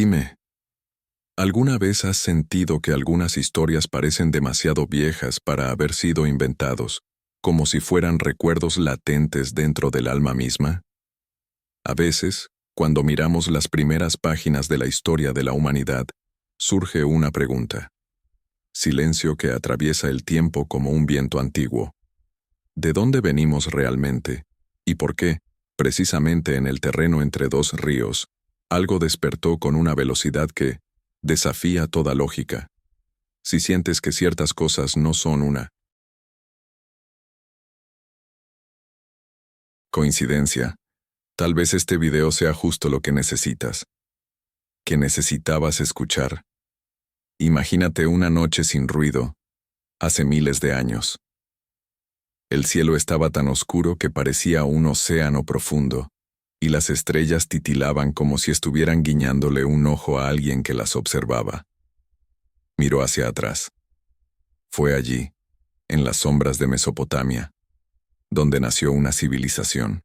Dime, ¿alguna vez has sentido que algunas historias parecen demasiado viejas para haber sido inventados, como si fueran recuerdos latentes dentro del alma misma? A veces, cuando miramos las primeras páginas de la historia de la humanidad, surge una pregunta. Silencio que atraviesa el tiempo como un viento antiguo. ¿De dónde venimos realmente? ¿Y por qué, precisamente en el terreno entre dos ríos, algo despertó con una velocidad que desafía toda lógica? Si sientes que ciertas cosas no son una coincidencia, tal vez este video sea justo lo que necesitas, que necesitabas escuchar. Imagínate una noche sin ruido, hace miles de años. El cielo estaba tan oscuro que parecía un océano profundo, y las estrellas titilaban como si estuvieran guiñándole un ojo a alguien que las observaba. Miró hacia atrás. Fue allí, en las sombras de Mesopotamia, donde nació una civilización.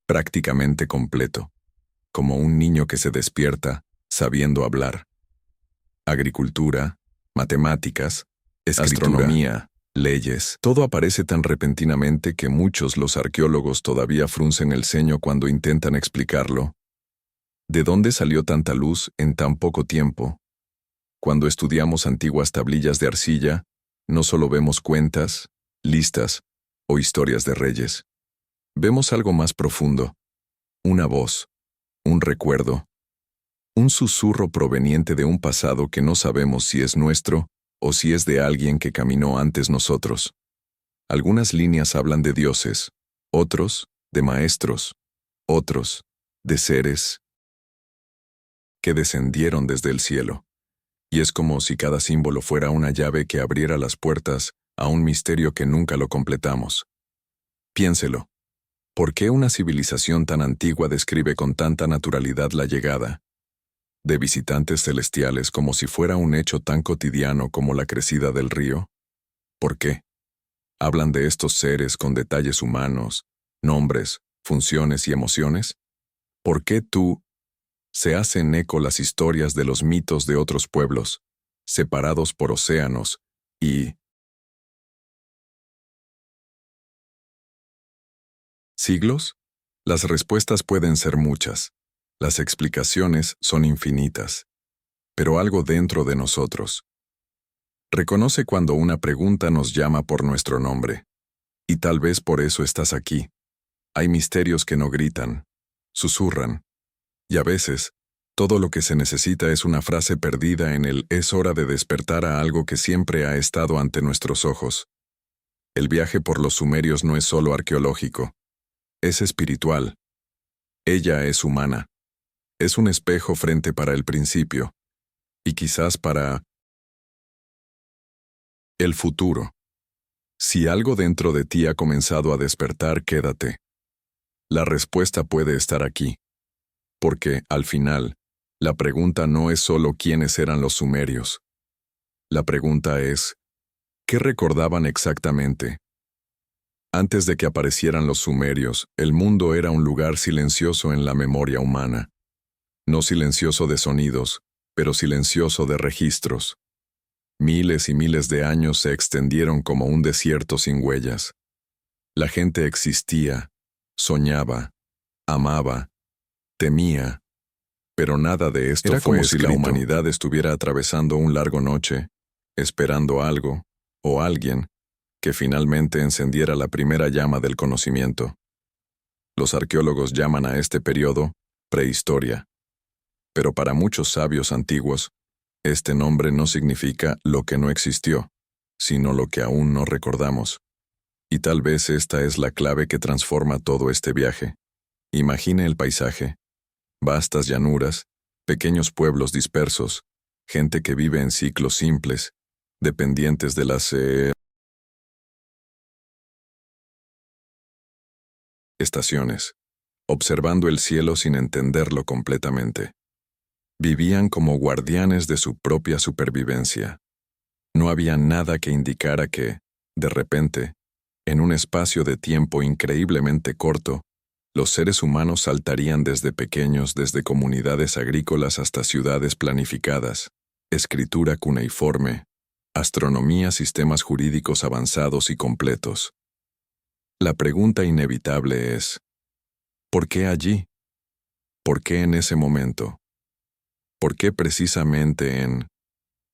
Prácticamente completo, como un niño que se despierta, sabiendo hablar. Agricultura, matemáticas, astronomía, leyes. Todo aparece tan repentinamente que muchos los arqueólogos todavía fruncen el ceño cuando intentan explicarlo. ¿De dónde salió tanta luz en tan poco tiempo? Cuando estudiamos antiguas tablillas de arcilla, no solo vemos cuentas, listas o historias de reyes. Vemos algo más profundo. Una voz, un recuerdo, un susurro proveniente de un pasado que no sabemos si es nuestro o si es de alguien que caminó antes nosotros. Algunas líneas hablan de dioses, otros de maestros, otros de seres que descendieron desde el cielo. Y es como si cada símbolo fuera una llave que abriera las puertas a un misterio que nunca lo completamos. Piénselo. ¿Por qué una civilización tan antigua describe con tanta naturalidad la llegada de visitantes celestiales como si fuera un hecho tan cotidiano como la crecida del río? ¿Por qué? ¿Hablan de estos seres con detalles humanos, nombres, funciones y emociones? ¿Por qué se hacen eco las historias de los mitos de otros pueblos, separados por océanos y siglos? Las respuestas pueden ser muchas. Las explicaciones son infinitas. Pero algo dentro de nosotros reconoce cuando una pregunta nos llama por nuestro nombre. Y tal vez por eso estás aquí. Hay misterios que no gritan, susurran. Y a veces, todo lo que se necesita es una frase perdida en el "es hora de despertar" a algo que siempre ha estado ante nuestros ojos. El viaje por los sumerios no es solo arqueológico. Es espiritual. Ella es humana. Es un espejo frente para el principio, y quizás para el futuro. Si algo dentro de ti ha comenzado a despertar, quédate. La respuesta puede estar aquí. Porque, al final, la pregunta no es solo quiénes eran los sumerios. La pregunta es, ¿qué recordaban exactamente? Antes de que aparecieran los sumerios, el mundo era un lugar silencioso en la memoria humana. No silencioso de sonidos, pero silencioso de registros. Miles y miles de años se extendieron como un desierto sin huellas. La gente existía, soñaba, amaba, temía, pero nada de esto Era fue como si la escrito. humanidad estuviera atravesando un largo noche, esperando algo, o alguien, que finalmente encendiera la primera llama del conocimiento. Los arqueólogos llaman a este periodo prehistoria. Pero para muchos sabios antiguos, este nombre no significa lo que no existió, sino lo que aún no recordamos. Y tal vez esta es la clave que transforma todo este viaje. Imagine el paisaje. Vastas llanuras, pequeños pueblos dispersos, gente que vive en ciclos simples, dependientes de las estaciones, observando el cielo sin entenderlo completamente. Vivían como guardianes de su propia supervivencia. No había nada que indicara que, de repente, en un espacio de tiempo increíblemente corto, Los seres humanos saltarían desde pequeños, desde comunidades agrícolas hasta ciudades planificadas, escritura cuneiforme, astronomía, sistemas jurídicos avanzados y completos. La pregunta inevitable es, ¿por qué allí? ¿Por qué en ese momento? ¿Por qué precisamente en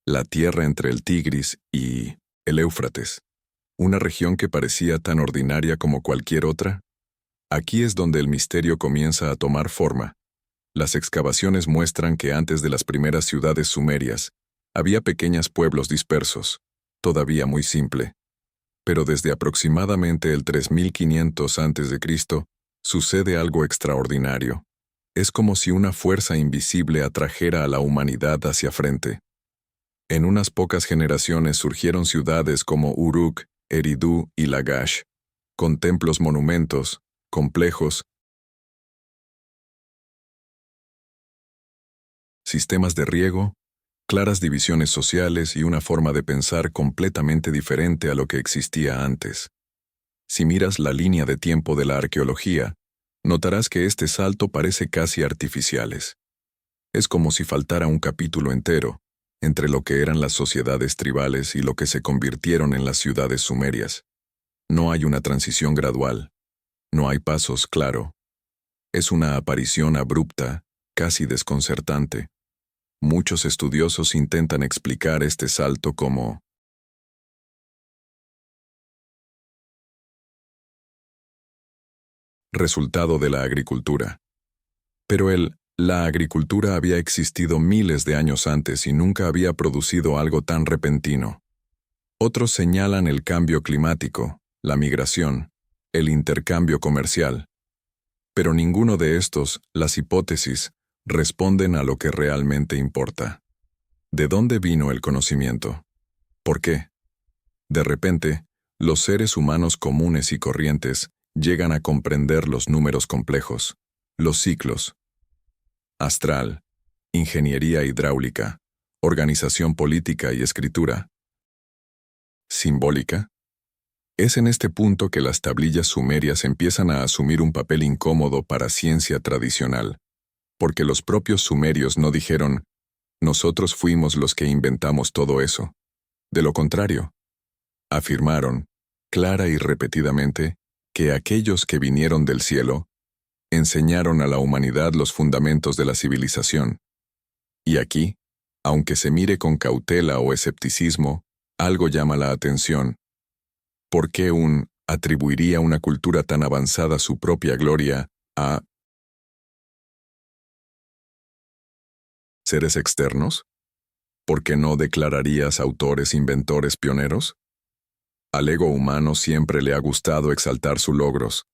la tierra entre el Tigris y el Éufrates, una región que parecía tan ordinaria como cualquier otra? Aquí es donde el misterio comienza a tomar forma. Las excavaciones muestran que antes de las primeras ciudades sumerias, había pequeños pueblos dispersos, todavía muy simple. Pero desde aproximadamente el 3500 a.C., sucede algo extraordinario. Es como si una fuerza invisible atrajera a la humanidad hacia frente. En unas pocas generaciones surgieron ciudades como Uruk, Eridu y Lagash, con templos, monumentos, complejos, sistemas de riego, claras divisiones sociales y una forma de pensar completamente diferente a lo que existía antes. Si miras la línea de tiempo de la arqueología, notarás que este salto parece casi artificiales. Es como si faltara un capítulo entero, entre lo que eran las sociedades tribales y lo que se convirtieron en las ciudades sumerias. No hay una transición gradual. No hay pasos, claro. Es una aparición abrupta, casi desconcertante. Muchos estudiosos intentan explicar este salto como resultado de la agricultura. Pero la agricultura había existido miles de años antes y nunca había producido algo tan repentino. Otros señalan el cambio climático, la migración, el intercambio comercial. Pero ninguno de estos, las hipótesis, responden a lo que realmente importa. ¿De dónde vino el conocimiento? ¿Por qué? De repente, los seres humanos comunes y corrientes llegan a comprender los números complejos, los ciclos, astral, ingeniería hidráulica, organización política y escritura. ¿Simbólica? Es en este punto que las tablillas sumerias empiezan a asumir un papel incómodo para ciencia tradicional, porque los propios sumerios no dijeron, nosotros fuimos los que inventamos todo eso. De lo contrario, afirmaron, clara y repetidamente, que aquellos que vinieron del cielo enseñaron a la humanidad los fundamentos de la civilización. Y aquí, aunque se mire con cautela o escepticismo, algo llama la atención. ¿Por qué atribuiría una cultura tan avanzada su propia gloria a seres externos? ¿Por qué no declararías autores, inventores, pioneros? Al ego humano siempre le ha gustado exaltar sus logros,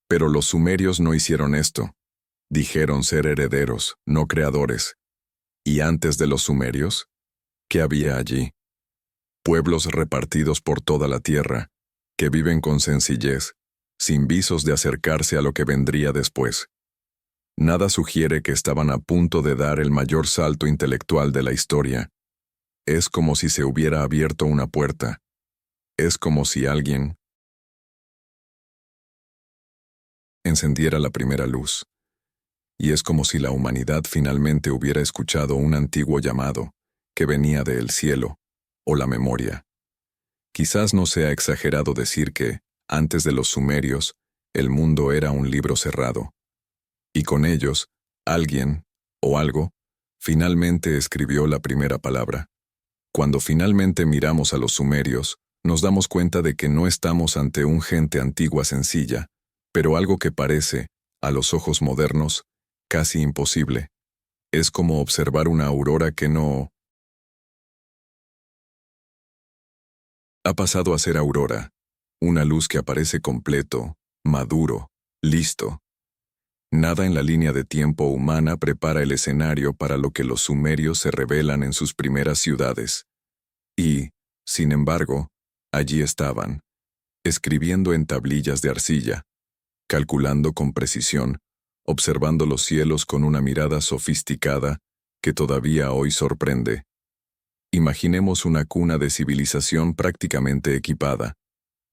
pero los sumerios no hicieron esto. Dijeron ser herederos, no creadores. ¿Y antes de los sumerios? ¿Qué había allí? Pueblos repartidos por toda la tierra, que viven con sencillez, sin visos de acercarse a lo que vendría después. Nada sugiere que estaban a punto de dar el mayor salto intelectual de la historia. Es como si se hubiera abierto una puerta. Es como si alguien encendiera la primera luz. Y es como si la humanidad finalmente hubiera escuchado un antiguo llamado, que venía del cielo, o la memoria. Quizás no sea exagerado decir que, antes de los sumerios, el mundo era un libro cerrado. Y con ellos, alguien, o algo, finalmente escribió la primera palabra. Cuando finalmente miramos a los sumerios, nos damos cuenta de que no estamos ante un gente antigua sencilla, pero algo que parece, a los ojos modernos, casi imposible. Es como observar una aurora que no ha pasado a ser aurora, una luz que aparece completo, maduro, listo. Nada en la línea de tiempo humana prepara el escenario para lo que los sumerios se revelan en sus primeras ciudades. Y, sin embargo, allí estaban, escribiendo en tablillas de arcilla, calculando con precisión, observando los cielos con una mirada sofisticada que todavía hoy sorprende. Imaginemos una cuna de civilización prácticamente equipada,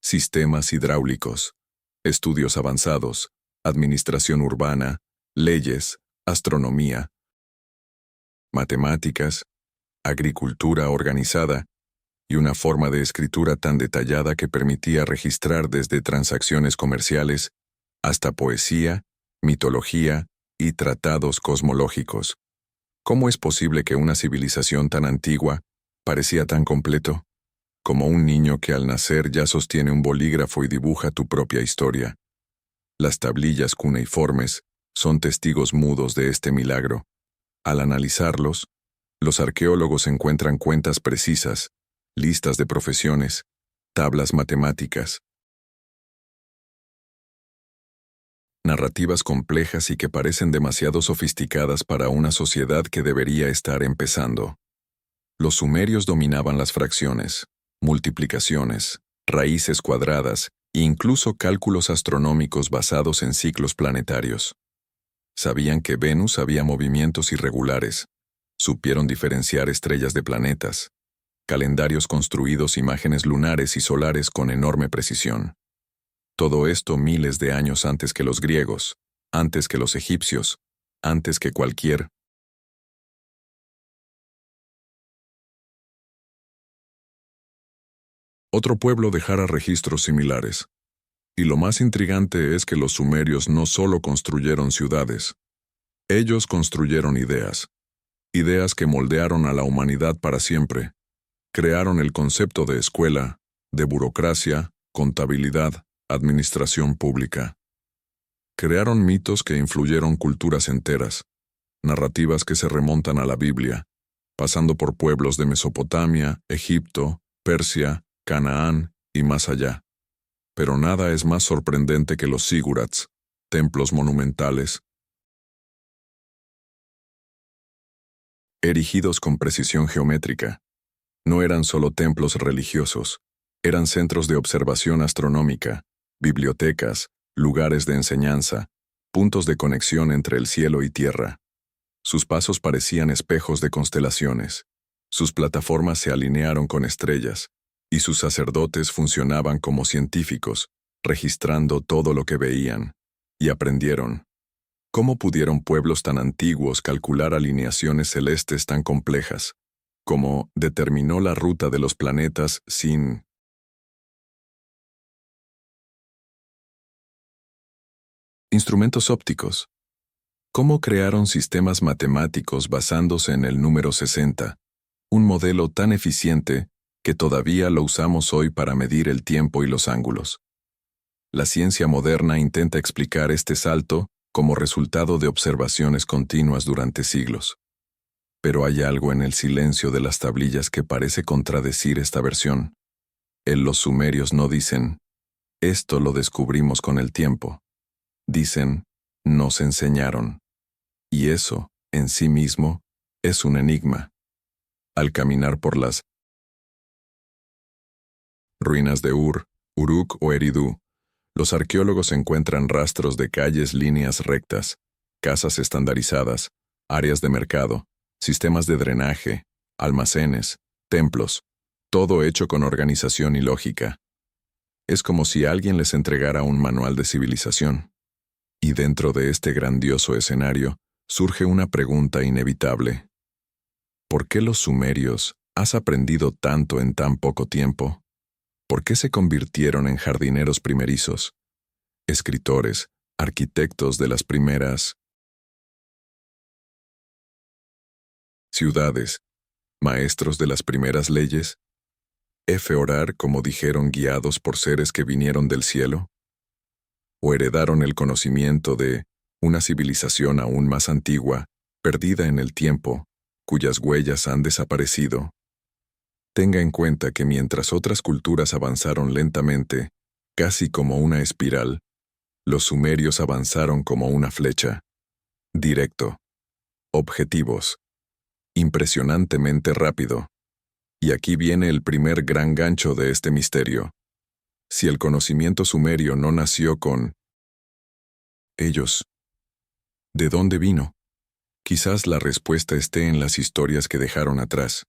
sistemas hidráulicos, estudios avanzados, administración urbana, leyes, astronomía, matemáticas, agricultura organizada y una forma de escritura tan detallada que permitía registrar desde transacciones comerciales hasta poesía, mitología y tratados cosmológicos. ¿Cómo es posible que una civilización tan antigua parecía tan completo? Como un niño que al nacer ya sostiene un bolígrafo y dibuja tu propia historia. Las tablillas cuneiformes son testigos mudos de este milagro. Al analizarlos, los arqueólogos encuentran cuentas precisas, listas de profesiones, tablas matemáticas, narrativas complejas y que parecen demasiado sofisticadas para una sociedad que debería estar empezando. Los sumerios dominaban las fracciones, multiplicaciones, raíces cuadradas e incluso cálculos astronómicos basados en ciclos planetarios. Sabían que Venus había movimientos irregulares, supieron diferenciar estrellas de planetas, calendarios construidos imágenes lunares y solares con enorme precisión. Todo esto miles de años antes que los griegos, antes que los egipcios, antes que cualquier otro pueblo dejara registros similares. Y lo más intrigante es que los sumerios no solo construyeron ciudades, ellos construyeron ideas. Ideas que moldearon a la humanidad para siempre. Crearon el concepto de escuela, de burocracia, contabilidad, administración pública. Crearon mitos que influyeron culturas enteras, narrativas que se remontan a la Biblia, pasando por pueblos de Mesopotamia, Egipto, Persia, Canaán y más allá. Pero nada es más sorprendente que los zigurats, templos monumentales, erigidos con precisión geométrica. No eran solo templos religiosos, eran centros de observación astronómica, bibliotecas, lugares de enseñanza, puntos de conexión entre el cielo y tierra. Sus pasos parecían espejos de constelaciones, sus plataformas se alinearon con estrellas, y sus sacerdotes funcionaban como científicos, registrando todo lo que veían, y aprendieron. ¿Cómo pudieron pueblos tan antiguos calcular alineaciones celestes tan complejas? ¿Cómo determinó la ruta de los planetas sin instrumentos ópticos? ¿Cómo crearon sistemas matemáticos basándose en el número 60, un modelo tan eficiente que todavía lo usamos hoy para medir el tiempo y los ángulos? La ciencia moderna intenta explicar este salto como resultado de observaciones continuas durante siglos. Pero hay algo en el silencio de las tablillas que parece contradecir esta versión. Los sumerios no dicen, esto lo descubrimos con el tiempo. Dicen, nos enseñaron. Y eso, en sí mismo, es un enigma. Al caminar por las ruinas de Uruk o Eridu, los arqueólogos encuentran rastros de calles, líneas rectas, casas estandarizadas, áreas de mercado, sistemas de drenaje, almacenes, templos, todo hecho con organización y lógica. Es como si alguien les entregara un manual de civilización. Y dentro de este grandioso escenario, surge una pregunta inevitable. ¿Por qué los sumerios has aprendido tanto en tan poco tiempo? ¿Por qué se convirtieron en jardineros primerizos, escritores, arquitectos de las primeras ciudades, maestros de las primeras leyes? ¿Orar como dijeron guiados por seres que vinieron del cielo? ¿O heredaron el conocimiento de una civilización aún más antigua, perdida en el tiempo, cuyas huellas han desaparecido? Tenga en cuenta que mientras otras culturas avanzaron lentamente, casi como una espiral, los sumerios avanzaron como una flecha. Directo. Objetivos. Impresionantemente rápido. Y aquí viene el primer gran gancho de este misterio. Si el conocimiento sumerio no nació con ellos, ¿de dónde vino? Quizás la respuesta esté en las historias que dejaron atrás.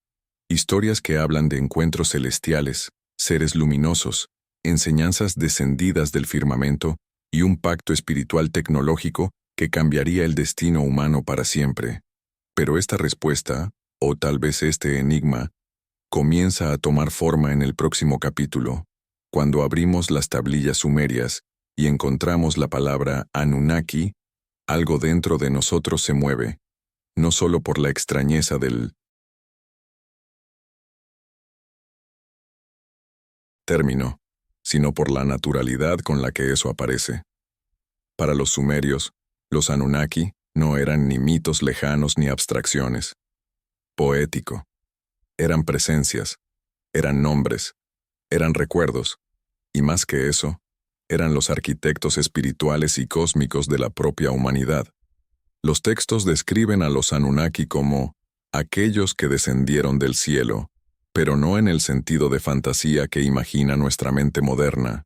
Historias que hablan de encuentros celestiales, seres luminosos, enseñanzas descendidas del firmamento y un pacto espiritual tecnológico que cambiaría el destino humano para siempre. Pero esta respuesta, o tal vez este enigma, comienza a tomar forma en el próximo capítulo, cuando abrimos las tablillas sumerias y encontramos la palabra Anunnaki. Algo dentro de nosotros se mueve, no solo por la extrañeza del término, sino por la naturalidad con la que eso aparece. Para los sumerios, los Anunnaki no eran ni mitos lejanos ni abstracciones. Poético. Eran presencias, eran nombres, eran recuerdos, y más que eso, eran los arquitectos espirituales y cósmicos de la propia humanidad. Los textos describen a los Anunnaki como aquellos que descendieron del cielo, pero no en el sentido de fantasía que imagina nuestra mente moderna.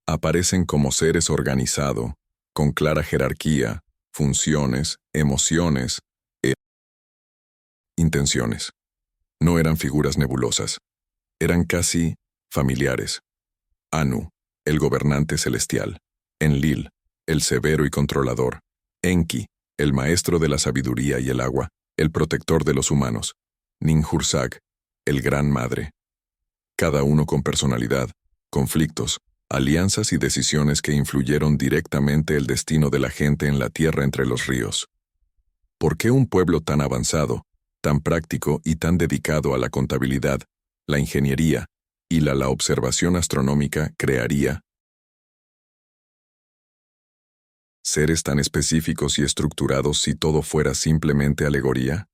Aparecen como seres organizados, con clara jerarquía, funciones, emociones e intenciones. No eran figuras nebulosas, eran casi familiares. Anu, el gobernante celestial. Enlil, el severo y controlador. Enki, el maestro de la sabiduría y el agua, el protector de los humanos. Ninhursag, el gran madre. Cada uno con personalidad, conflictos, alianzas y decisiones que influyeron directamente el destino de la gente en la tierra entre los ríos. ¿Por qué un pueblo tan avanzado, tan práctico y tan dedicado a la contabilidad, la ingeniería y la observación astronómica crearía seres tan específicos y estructurados si todo fuera simplemente alegoría?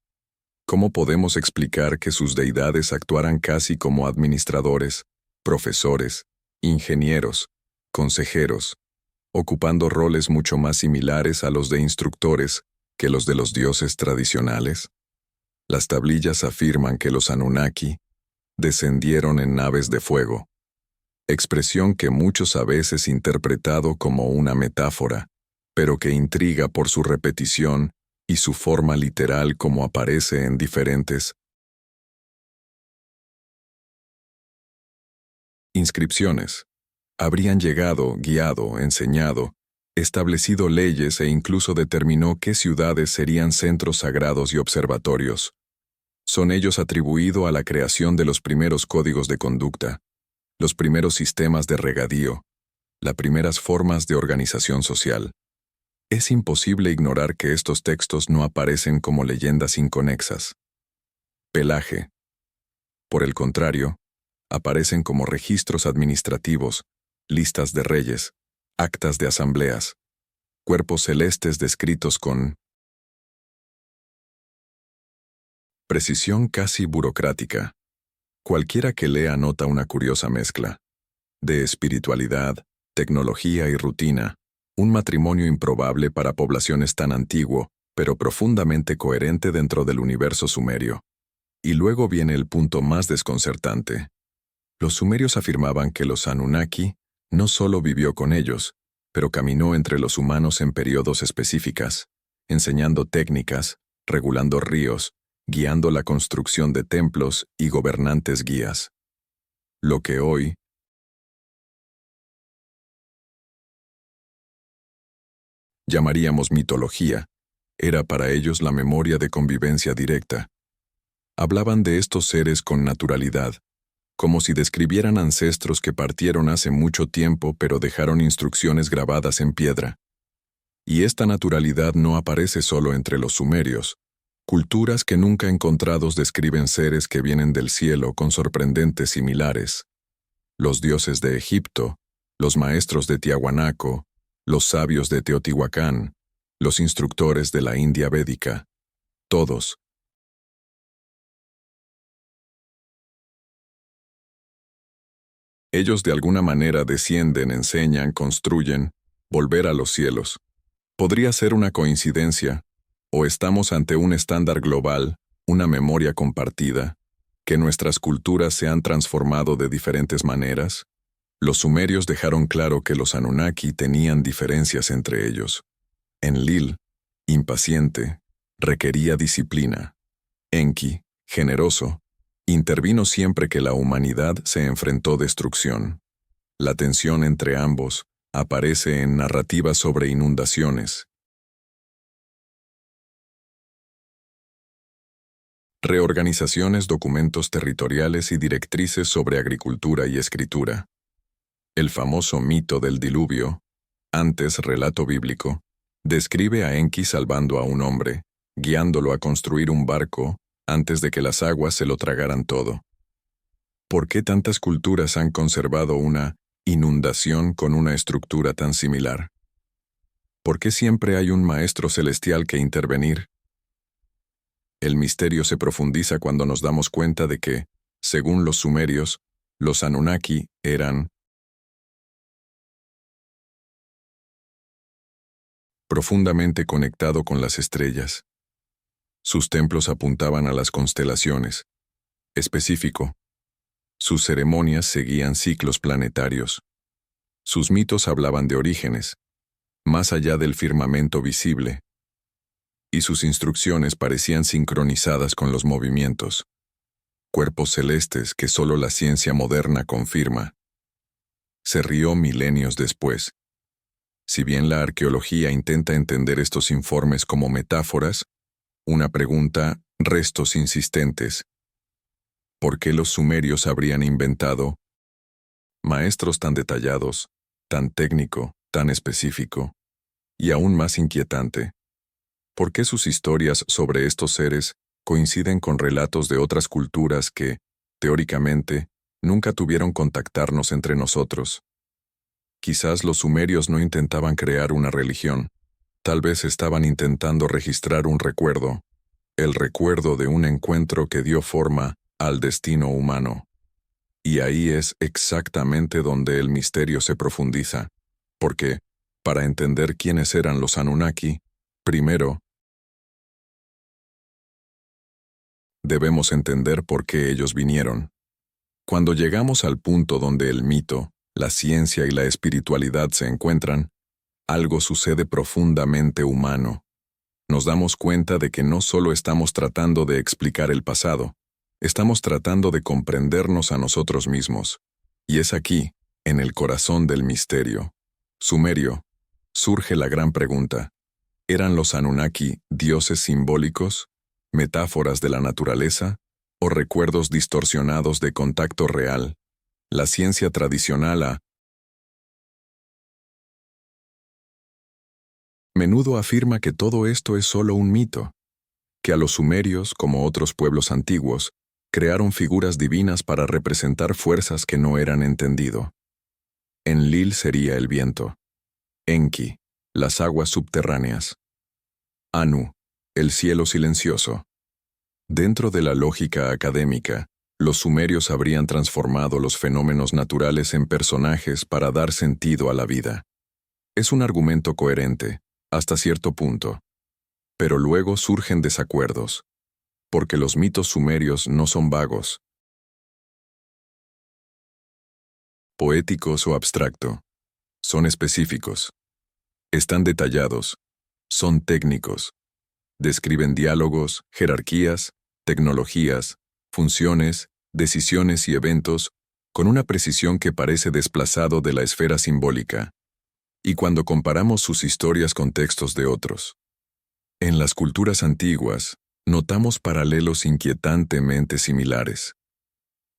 ¿Cómo podemos explicar que sus deidades actuaran casi como administradores, profesores, ingenieros, consejeros, ocupando roles mucho más similares a los de instructores que los de los dioses tradicionales? Las tablillas afirman que los Anunnaki descendieron en naves de fuego, expresión que muchos a veces interpretado como una metáfora, pero que intriga por su repetición y su forma literal como aparece en diferentes inscripciones. Habrían llegado, guiado, enseñado, establecido leyes e incluso determinó qué ciudades serían centros sagrados y observatorios. Son ellos atribuidos a la creación de los primeros códigos de conducta, los primeros sistemas de regadío, las primeras formas de organización social. Es imposible ignorar que estos textos no aparecen como leyendas inconexas. Pelaje. Por el contrario, aparecen como registros administrativos, listas de reyes, actas de asambleas, cuerpos celestes descritos con precisión casi burocrática. Cualquiera que lea nota una curiosa mezcla de espiritualidad, tecnología y rutina, un matrimonio improbable para poblaciones tan antiguo, pero profundamente coherente dentro del universo sumerio. Y luego viene el punto más desconcertante. Los sumerios afirmaban que los Anunnaki no solo vivió con ellos, pero caminó entre los humanos en periodos específicas, enseñando técnicas, regulando ríos, guiando la construcción de templos y gobernantes guías. Lo que hoy llamaríamos mitología, era para ellos la memoria de convivencia directa. Hablaban de estos seres con naturalidad, como si describieran ancestros que partieron hace mucho tiempo pero dejaron instrucciones grabadas en piedra. Y esta naturalidad no aparece solo entre los sumerios. Culturas que nunca encontrados describen seres que vienen del cielo con sorprendentes similares. Los dioses de Egipto, los maestros de Tiahuanaco, los sabios de Teotihuacán, los instructores de la India védica, todos. Ellos de alguna manera descienden, enseñan, construyen, volver a los cielos. Podría ser una coincidencia, o estamos ante un estándar global, una memoria compartida, que nuestras culturas se han transformado de diferentes maneras. Los sumerios dejaron claro que los Anunnaki tenían diferencias entre ellos. Enlil, impaciente, requería disciplina. Enki, generoso, intervino siempre que la humanidad se enfrentó destrucción. La tensión entre ambos, aparece en narrativas sobre inundaciones, reorganizaciones, documentos territoriales y directrices sobre agricultura y escritura. El famoso mito del diluvio, antes relato bíblico, describe a Enki salvando a un hombre, guiándolo a construir un barco antes de que las aguas se lo tragaran todo. ¿Por qué tantas culturas han conservado una inundación con una estructura tan similar? ¿Por qué siempre hay un maestro celestial que intervenir? El misterio se profundiza cuando nos damos cuenta de que, según los sumerios, los Anunnaki eran profundamente conectado con las estrellas. Sus templos apuntaban a las constelaciones. Específico. Sus ceremonias seguían ciclos planetarios. Sus mitos hablaban de orígenes, más allá del firmamento visible. Y sus instrucciones parecían sincronizadas con los movimientos. Cuerpos celestes que solo la ciencia moderna confirma. Se rió milenios después. Si bien la arqueología intenta entender estos informes como metáforas, una pregunta, restos insistentes. ¿Por qué los sumerios habrían inventado maestros tan detallados, tan técnico, tan específico, y aún más inquietante? ¿Por qué sus historias sobre estos seres coinciden con relatos de otras culturas que, teóricamente, nunca tuvieron contactarnos entre nosotros? Quizás los sumerios no intentaban crear una religión, tal vez estaban intentando registrar un recuerdo, el recuerdo de un encuentro que dio forma al destino humano. Y ahí es exactamente donde el misterio se profundiza, porque, para entender quiénes eran los Anunnaki, primero, debemos entender por qué ellos vinieron. Cuando llegamos al punto donde el mito, la ciencia y la espiritualidad se encuentran, algo sucede profundamente humano. Nos damos cuenta de que no solo estamos tratando de explicar el pasado, estamos tratando de comprendernos a nosotros mismos. Y es aquí, en el corazón del misterio sumerio, surge la gran pregunta: ¿eran los Anunnaki dioses simbólicos, metáforas de la naturaleza, o recuerdos distorsionados de contacto real? La ciencia tradicional a menudo afirma que todo esto es solo un mito, que a los sumerios, como otros pueblos antiguos, crearon figuras divinas para representar fuerzas que no eran entendido. Enlil sería el viento, Enki, las aguas subterráneas, Anu, el cielo silencioso. Dentro de la lógica académica, los sumerios habrían transformado los fenómenos naturales en personajes para dar sentido a la vida. Es un argumento coherente, hasta cierto punto. Pero luego surgen desacuerdos, porque los mitos sumerios no son vagos, poéticos o abstracto. Son específicos. Están detallados. Son técnicos. Describen diálogos, jerarquías, tecnologías, funciones, decisiones y eventos con una precisión que parece desplazado de la esfera simbólica. Y cuando comparamos sus historias con textos de otros, en las culturas antiguas, notamos paralelos inquietantemente similares.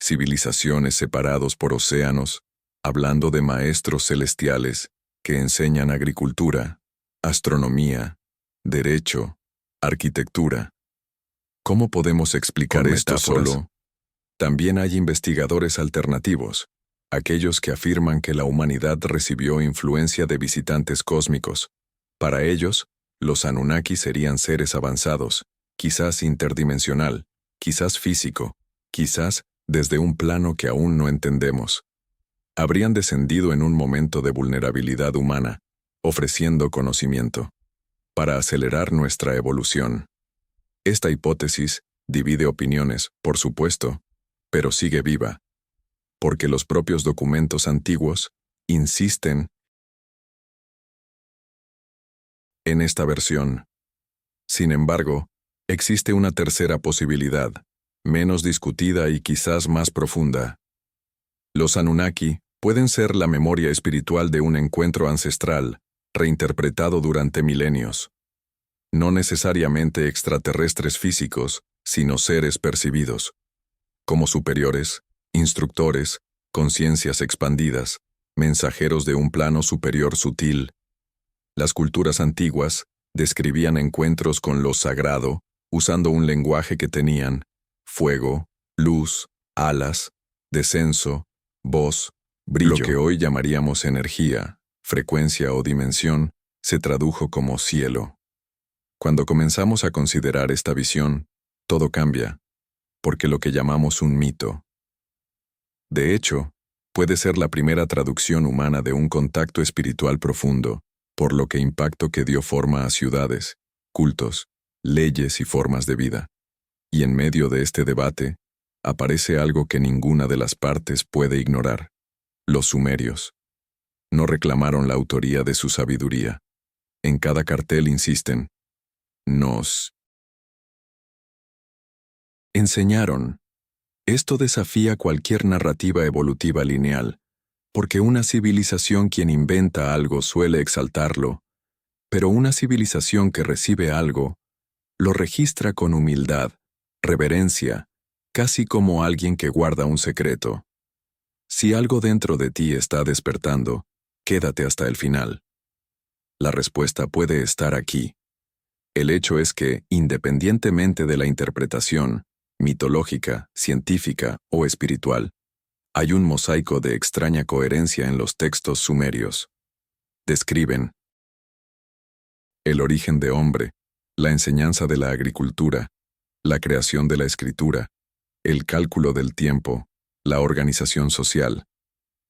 Civilizaciones separados por océanos, hablando de maestros celestiales que enseñan agricultura, astronomía, derecho, arquitectura. ¿Cómo podemos explicar Con esto metáforas. solo? También hay investigadores alternativos, aquellos que afirman que la humanidad recibió influencia de visitantes cósmicos. Para ellos, los Anunnaki serían seres avanzados, quizás interdimensional, quizás físico, quizás desde un plano que aún no entendemos. Habrían descendido en un momento de vulnerabilidad humana, ofreciendo conocimiento, para acelerar nuestra evolución. Esta hipótesis divide opiniones, por supuesto, pero sigue viva, porque los propios documentos antiguos insisten en esta versión. Sin embargo, existe una tercera posibilidad, menos discutida y quizás más profunda. Los Anunnaki, Pueden ser la memoria espiritual de un encuentro ancestral, reinterpretado durante milenios. No necesariamente extraterrestres físicos, sino seres percibidos, como superiores, instructores, conciencias expandidas, mensajeros de un plano superior sutil. Las culturas antiguas describían encuentros con lo sagrado, usando un lenguaje que tenían fuego, luz, alas, descenso, voz, brillo. Lo que hoy llamaríamos energía, frecuencia o dimensión, se tradujo como cielo. Cuando comenzamos a considerar esta visión, todo cambia, porque lo que llamamos un mito, de hecho, puede ser la primera traducción humana de un contacto espiritual profundo, por lo que impacto que dio forma a ciudades, cultos, leyes y formas de vida. Y en medio de este debate, aparece algo que ninguna de las partes puede ignorar. Los sumerios no reclamaron la autoría de su sabiduría. En cada cartel insisten, nos enseñaron. Esto desafía cualquier narrativa evolutiva lineal, porque una civilización quien inventa algo suele exaltarlo, pero una civilización que recibe algo, lo registra con humildad, reverencia, casi como alguien que guarda un secreto. Si algo dentro de ti está despertando, quédate hasta el final. La respuesta puede estar aquí. El hecho es que, independientemente de la interpretación, mitológica, científica o espiritual, hay un mosaico de extraña coherencia en los textos sumerios. Describen el origen de hombre, la enseñanza de la agricultura, la creación de la escritura, el cálculo del tiempo, la organización social,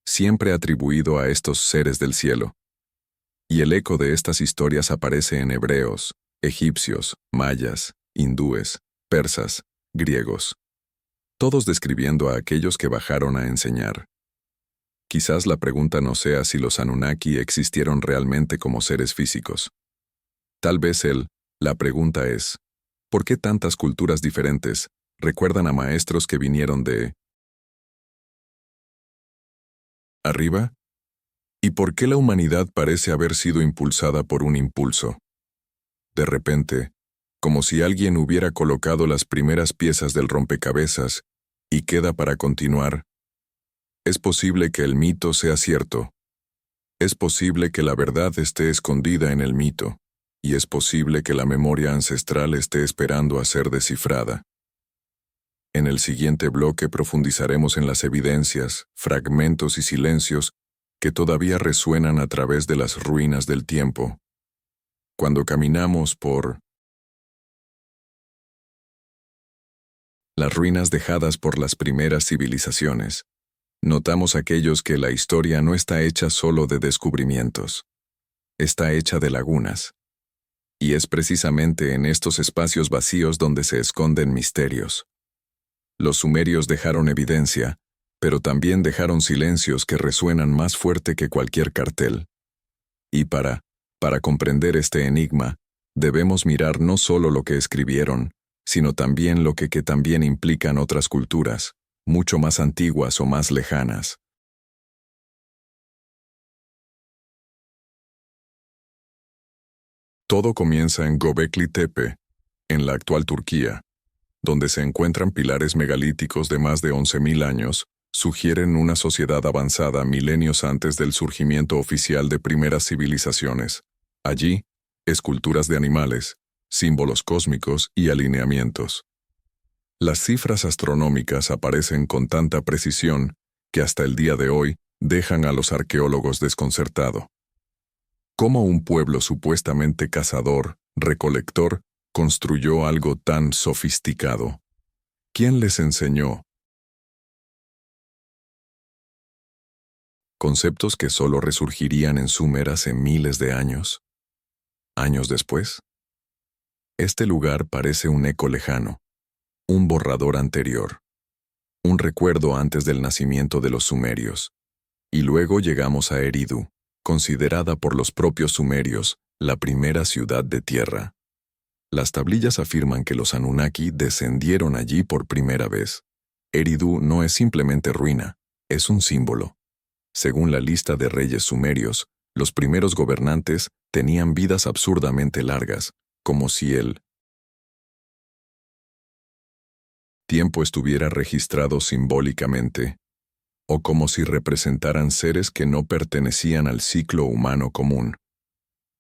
siempre atribuido a estos seres del cielo. Y el eco de estas historias aparece en hebreos, egipcios, mayas, hindúes, persas, griegos, todos describiendo a aquellos que bajaron a enseñar. Quizás la pregunta no sea si los Anunnaki existieron realmente como seres físicos. Tal vez la pregunta es, ¿por qué tantas culturas diferentes recuerdan a maestros que vinieron de arriba? ¿Y por qué la humanidad parece haber sido impulsada por un impulso? De repente, como si alguien hubiera colocado las primeras piezas del rompecabezas y queda para continuar. Es posible que el mito sea cierto. Es posible que la verdad esté escondida en el mito, y es posible que la memoria ancestral esté esperando a ser descifrada. En el siguiente bloque profundizaremos en las evidencias, fragmentos y silencios que todavía resuenan a través de las ruinas del tiempo. Cuando caminamos por las ruinas dejadas por las primeras civilizaciones, notamos aquellos que la historia no está hecha solo de descubrimientos. Está hecha de lagunas. Y es precisamente en estos espacios vacíos donde se esconden misterios. Los sumerios dejaron evidencia, pero también dejaron silencios que resuenan más fuerte que cualquier cartel. Y para comprender este enigma, debemos mirar no solo lo que escribieron, sino también lo que también implican otras culturas, mucho más antiguas o más lejanas. Todo comienza en Göbekli Tepe, en la actual Turquía, donde se encuentran pilares megalíticos de más de 11.000 años, sugieren una sociedad avanzada milenios antes del surgimiento oficial de primeras civilizaciones. Allí, esculturas de animales, símbolos cósmicos y alineamientos. Las cifras astronómicas aparecen con tanta precisión que hasta el día de hoy dejan a los arqueólogos desconcertados. ¿Cómo un pueblo supuestamente cazador, recolector, construyó algo tan sofisticado? ¿Quién les enseñó? Conceptos que solo resurgirían en Sumer hace miles de años. Años después, este lugar parece un eco lejano, un borrador anterior, un recuerdo antes del nacimiento de los sumerios. Y luego llegamos a Eridu, considerada por los propios sumerios la primera ciudad de tierra. Las tablillas afirman que los Anunnaki descendieron allí por primera vez. Eridu no es simplemente ruina, es un símbolo. Según la lista de reyes sumerios, los primeros gobernantes tenían vidas absurdamente largas, como si el tiempo estuviera registrado simbólicamente, o como si representaran seres que no pertenecían al ciclo humano común.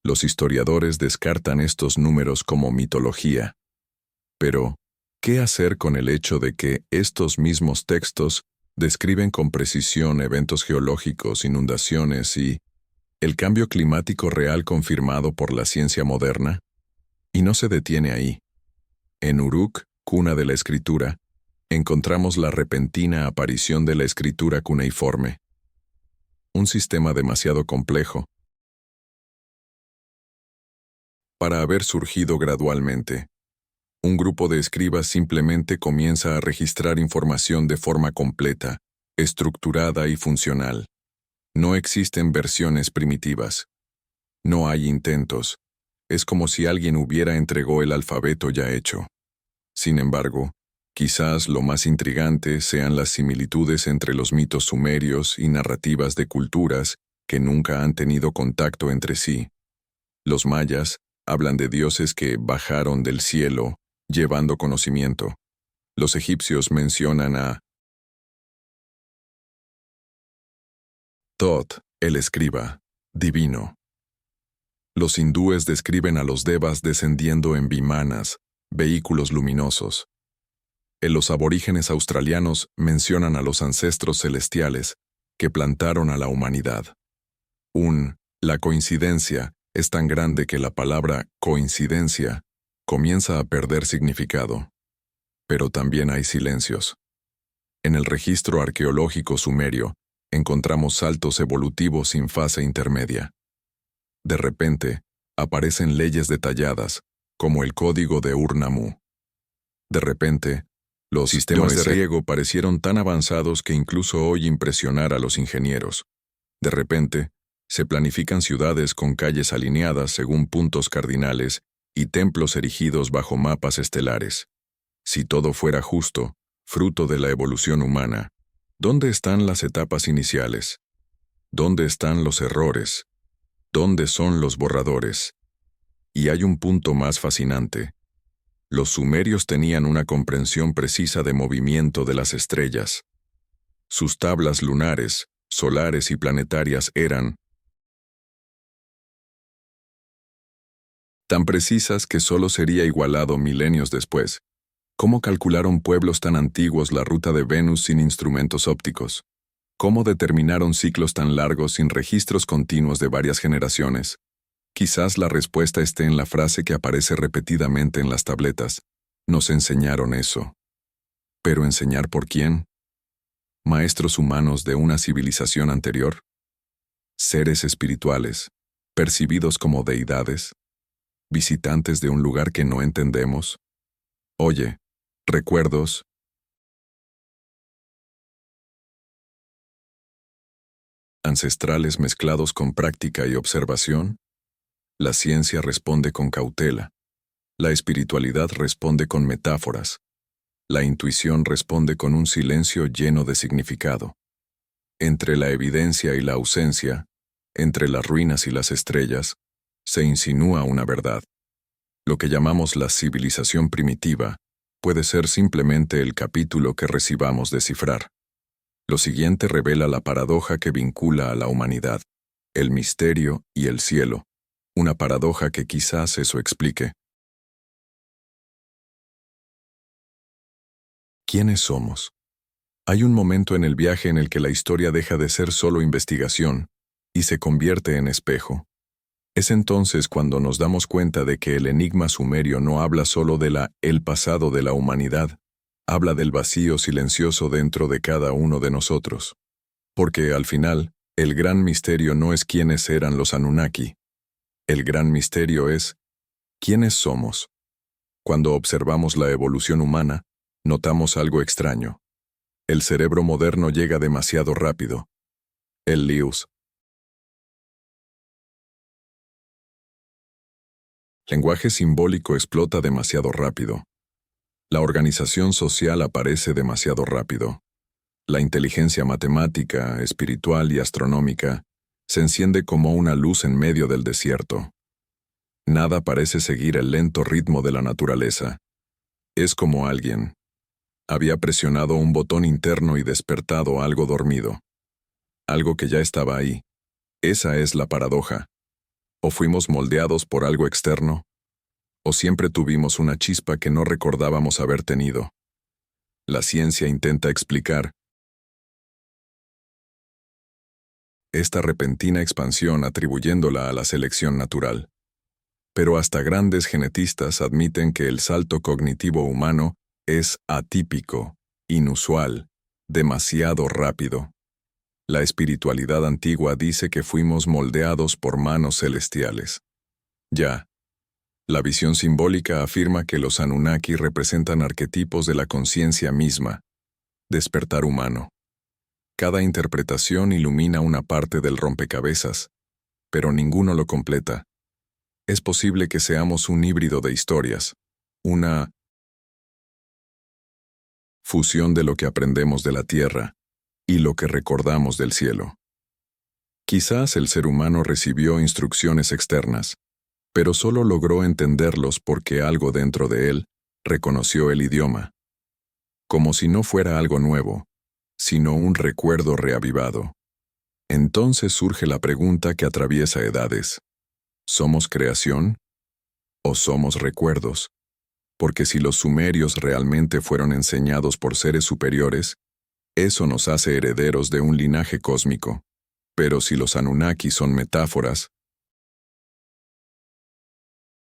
Los historiadores descartan estos números como mitología. Pero, ¿qué hacer con el hecho de que estos mismos textos describen con precisión eventos geológicos, inundaciones y el cambio climático real confirmado por la ciencia moderna? Y no se detiene ahí. En Uruk, cuna de la escritura, encontramos la repentina aparición de la escritura cuneiforme. Un sistema demasiado complejo para haber surgido gradualmente. Un grupo de escribas simplemente comienza a registrar información de forma completa, estructurada y funcional. No existen versiones primitivas. No hay intentos. Es como si alguien hubiera entregado el alfabeto ya hecho. Sin embargo, quizás lo más intrigante sean las similitudes entre los mitos sumerios y narrativas de culturas que nunca han tenido contacto entre sí. Los mayas hablan de dioses que bajaron del cielo, llevando conocimiento. Los egipcios mencionan a Thoth, el escriba, divino. Los hindúes describen a los devas descendiendo en vimanas, vehículos luminosos. Los aborígenes australianos mencionan a los ancestros celestiales que plantaron a la humanidad. La coincidencia es tan grande que la palabra coincidencia comienza a perder significado. Pero también hay silencios. En el registro arqueológico sumerio encontramos saltos evolutivos sin fase intermedia. De repente, aparecen leyes detalladas, como el código de Ur-Nammu. De repente, los sistemas de riego parecieron tan avanzados que incluso hoy impresionar a los ingenieros. De repente, se planifican ciudades con calles alineadas según puntos cardinales y templos erigidos bajo mapas estelares. Si todo fuera justo, fruto de la evolución humana, ¿dónde están las etapas iniciales? ¿Dónde están los errores? ¿Dónde son los borradores? Y hay un punto más fascinante. Los sumerios tenían una comprensión precisa de movimiento de las estrellas. Sus tablas lunares, solares y planetarias eran tan precisas que solo sería igualado milenios después. ¿Cómo calcularon pueblos tan antiguos la ruta de Venus sin instrumentos ópticos? ¿Cómo determinaron ciclos tan largos sin registros continuos de varias generaciones? Quizás la respuesta esté en la frase que aparece repetidamente en las tabletas. Nos enseñaron eso. ¿Pero enseñar por quién? ¿Maestros humanos de una civilización anterior? ¿Seres espirituales, percibidos como deidades? ¿Visitantes de un lugar que no entendemos? Oye, ¿recuerdos? ¿Ancestrales mezclados con práctica y observación? La ciencia responde con cautela. La espiritualidad responde con metáforas. La intuición responde con un silencio lleno de significado. Entre la evidencia y la ausencia, entre las ruinas y las estrellas, se insinúa una verdad. Lo que llamamos la civilización primitiva puede ser simplemente el capítulo que recibamos descifrar. Lo siguiente revela la paradoja que vincula a la humanidad, el misterio y el cielo, una paradoja que quizás eso explique. ¿Quiénes somos? Hay un momento en el viaje en el que la historia deja de ser solo investigación y se convierte en espejo. Es entonces cuando nos damos cuenta de que el enigma sumerio no habla solo de el pasado de la humanidad, habla del vacío silencioso dentro de cada uno de nosotros. Porque, al final, el gran misterio no es quiénes eran los Anunnaki. El gran misterio es quiénes somos. Cuando observamos la evolución humana, notamos algo extraño. El cerebro moderno llega demasiado rápido. El Lewis. Lenguaje simbólico explota demasiado rápido. La organización social aparece demasiado rápido. La inteligencia matemática, espiritual y astronómica se enciende como una luz en medio del desierto. Nada parece seguir el lento ritmo de la naturaleza. Es como alguien había presionado un botón interno y despertado algo dormido. Algo que ya estaba ahí. Esa es la paradoja. O fuimos moldeados por algo externo, o siempre tuvimos una chispa que no recordábamos haber tenido. La ciencia intenta explicar esta repentina expansión atribuyéndola a la selección natural. Pero hasta grandes genetistas admiten que el salto cognitivo humano es atípico, inusual, demasiado rápido. La espiritualidad antigua dice que fuimos moldeados por manos celestiales. Ya. La visión simbólica afirma que los Anunnaki representan arquetipos de la conciencia misma, despertar humano. Cada interpretación ilumina una parte del rompecabezas, pero ninguno lo completa. Es posible que seamos un híbrido de historias, una fusión de lo que aprendemos de la Tierra y lo que recordamos del cielo. Quizás el ser humano recibió instrucciones externas, pero solo logró entenderlos porque algo dentro de él reconoció el idioma, como si no fuera algo nuevo, sino un recuerdo reavivado. Entonces surge la pregunta que atraviesa edades. ¿Somos creación? ¿O somos recuerdos? Porque si los sumerios realmente fueron enseñados por seres superiores, eso nos hace herederos de un linaje cósmico. Pero si los Anunnaki son metáforas,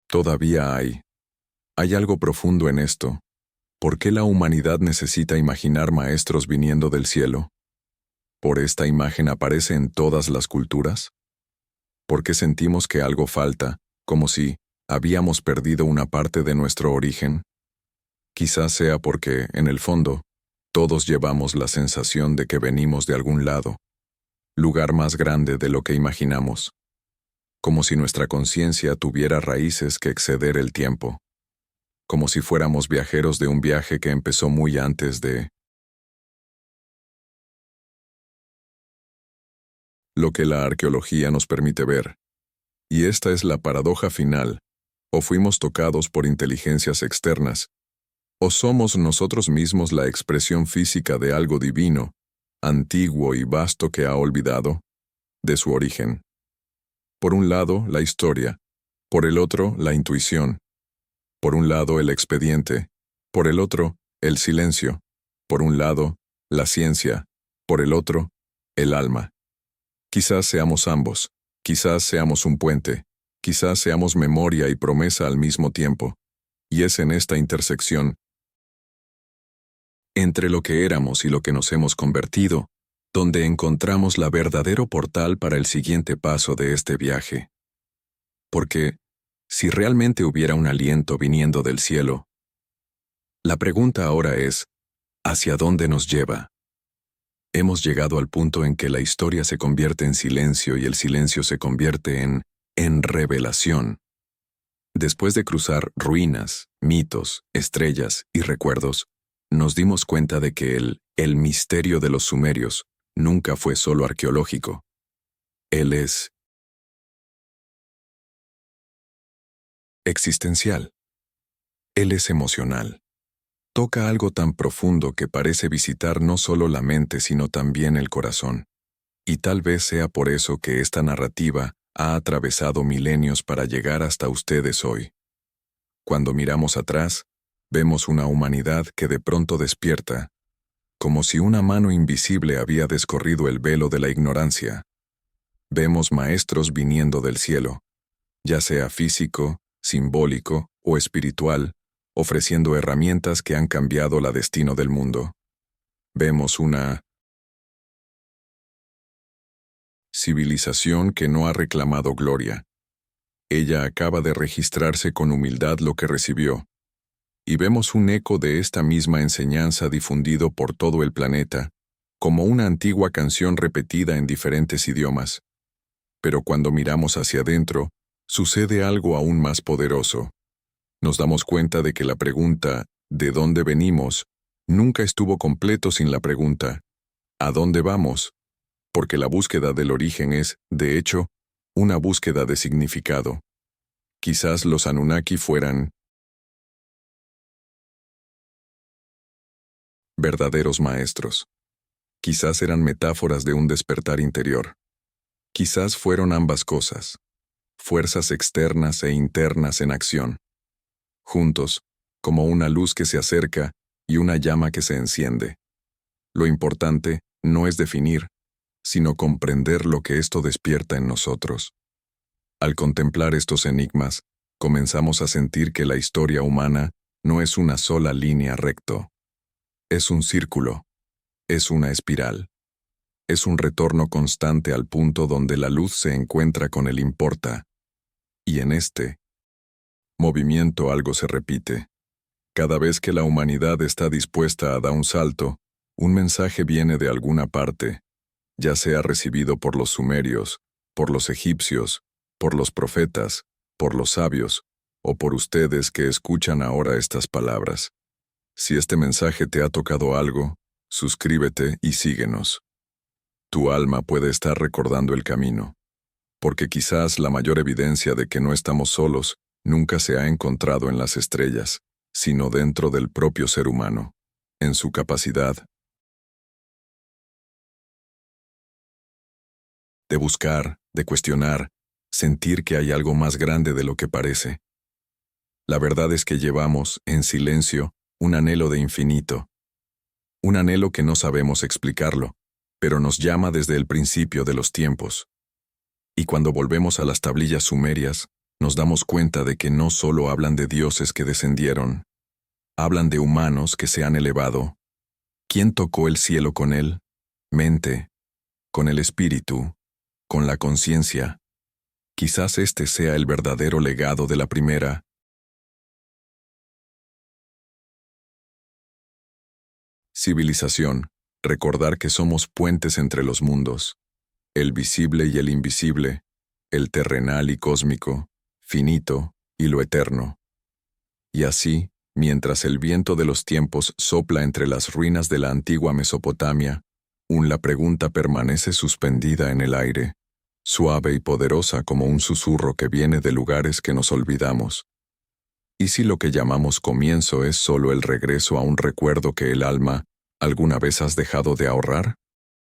todavía hay algo profundo en esto. ¿Por qué la humanidad necesita imaginar maestros viniendo del cielo? ¿Por esta imagen aparece en todas las culturas? ¿Por qué sentimos que algo falta, como si habíamos perdido una parte de nuestro origen? Quizás sea porque, en el fondo, todos llevamos la sensación de que venimos de algún lado, lugar más grande de lo que imaginamos, como si nuestra conciencia tuviera raíces que exceder el tiempo, como si fuéramos viajeros de un viaje que empezó muy antes de lo que la arqueología nos permite ver. Y esta es la paradoja final. O fuimos tocados por inteligencias externas, o somos nosotros mismos la expresión física de algo divino, antiguo y vasto que ha olvidado de su origen. Por un lado, la historia, por el otro, la intuición. Por un lado, el expediente, por el otro, el silencio. Por un lado, la ciencia, por el otro, el alma. Quizás seamos ambos, quizás seamos un puente, quizás seamos memoria y promesa al mismo tiempo. Y es en esta intersección, entre lo que éramos y lo que nos hemos convertido, donde encontramos la verdadero portal para el siguiente paso de este viaje. Porque, si realmente hubiera un aliento viniendo del cielo, la pregunta ahora es, ¿hacia dónde nos lleva? Hemos llegado al punto en que la historia se convierte en silencio y el silencio se convierte en revelación. Después de cruzar ruinas, mitos, estrellas y recuerdos, nos dimos cuenta de que el misterio de los sumerios nunca fue solo arqueológico. Él es existencial. Él es emocional. Toca algo tan profundo que parece visitar no solo la mente sino también el corazón. Y tal vez sea por eso que esta narrativa ha atravesado milenios para llegar hasta ustedes hoy. Cuando miramos atrás, vemos una humanidad que de pronto despierta, como si una mano invisible había descorrido el velo de la ignorancia. Vemos maestros viniendo del cielo, ya sea físico, simbólico o espiritual, ofreciendo herramientas que han cambiado la destino del mundo. Vemos una civilización que no ha reclamado gloria. Ella acaba de registrarse con humildad lo que recibió. Y vemos un eco de esta misma enseñanza difundido por todo el planeta, como una antigua canción repetida en diferentes idiomas. Pero cuando miramos hacia adentro, sucede algo aún más poderoso. Nos damos cuenta de que la pregunta, ¿de dónde venimos?, nunca estuvo completo sin la pregunta, ¿A dónde vamos? Porque la búsqueda del origen es, de hecho, una búsqueda de significado. Quizás los Anunnaki fueran verdaderos maestros. Quizás eran metáforas de un despertar interior. Quizás fueron ambas cosas, fuerzas externas e internas en acción, juntos, como una luz que se acerca y una llama que se enciende. Lo importante no es definir, sino comprender lo que esto despierta en nosotros. Al contemplar estos enigmas, comenzamos a sentir que la historia humana no es una sola línea recto. Es un círculo, es una espiral. Es un retorno constante al punto donde la luz se encuentra con el importa. Y en este movimiento algo se repite. Cada vez que la humanidad está dispuesta a dar un salto, un mensaje viene de alguna parte, ya sea recibido por los sumerios, por los egipcios, por los profetas, por los sabios, o por ustedes que escuchan ahora estas palabras. Si este mensaje te ha tocado algo, suscríbete y síguenos. Tu alma puede estar recordando el camino, porque quizás la mayor evidencia de que no estamos solos nunca se ha encontrado en las estrellas, sino dentro del propio ser humano, en su capacidad de buscar, de cuestionar, sentir que hay algo más grande de lo que parece. La verdad es que llevamos, en silencio, un anhelo de infinito. Un anhelo que no sabemos explicarlo, pero nos llama desde el principio de los tiempos. Y cuando volvemos a las tablillas sumerias, nos damos cuenta de que no solo hablan de dioses que descendieron, hablan de humanos que se han elevado. ¿Quién tocó el cielo con él? Mente, con el espíritu, con la conciencia. Quizás este sea el verdadero legado de la primera civilización, recordar que somos puentes entre los mundos, el visible y el invisible, el terrenal y cósmico, finito y lo eterno. Y así, mientras el viento de los tiempos sopla entre las ruinas de la antigua Mesopotamia, la pregunta permanece suspendida en el aire, suave y poderosa como un susurro que viene de lugares que nos olvidamos. ¿Y si lo que llamamos comienzo es solo el regreso a un recuerdo que el alma alguna vez has dejado de ahorrar?